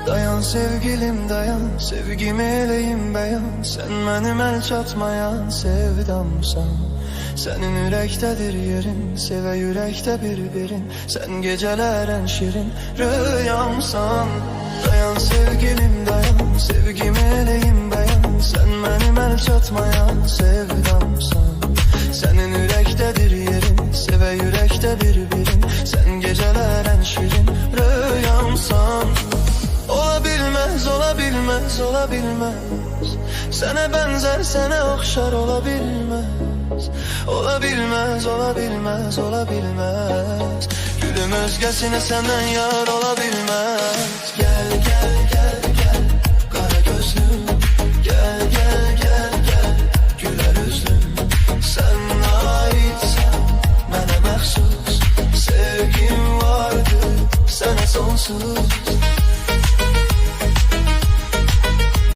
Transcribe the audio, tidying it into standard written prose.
Dayan sevgilim dayan, sevgimi eləyim beyan. Sen mənim el çatmayan sevdamsan. Senin ürəkdədir yerin, sevə ürəkdə bir-birin. Sen geceler en şirin rüyamsan. Dayan sevgilim dayan, sevgimi eləyim beyan. Sen mənim el çatmayan sevdamsan. Senin ürəkdədir yerin, sevə ürəkdə bir-birin. Sen geceler en şirin rüyamsan. Olabilmez, olabilmez, olabilmez. Sana benzer, sana okşar olabilmez. Olabilmez, olabilmez, olabilmez. Gülüm özgesine senden yar olabilmez. Gel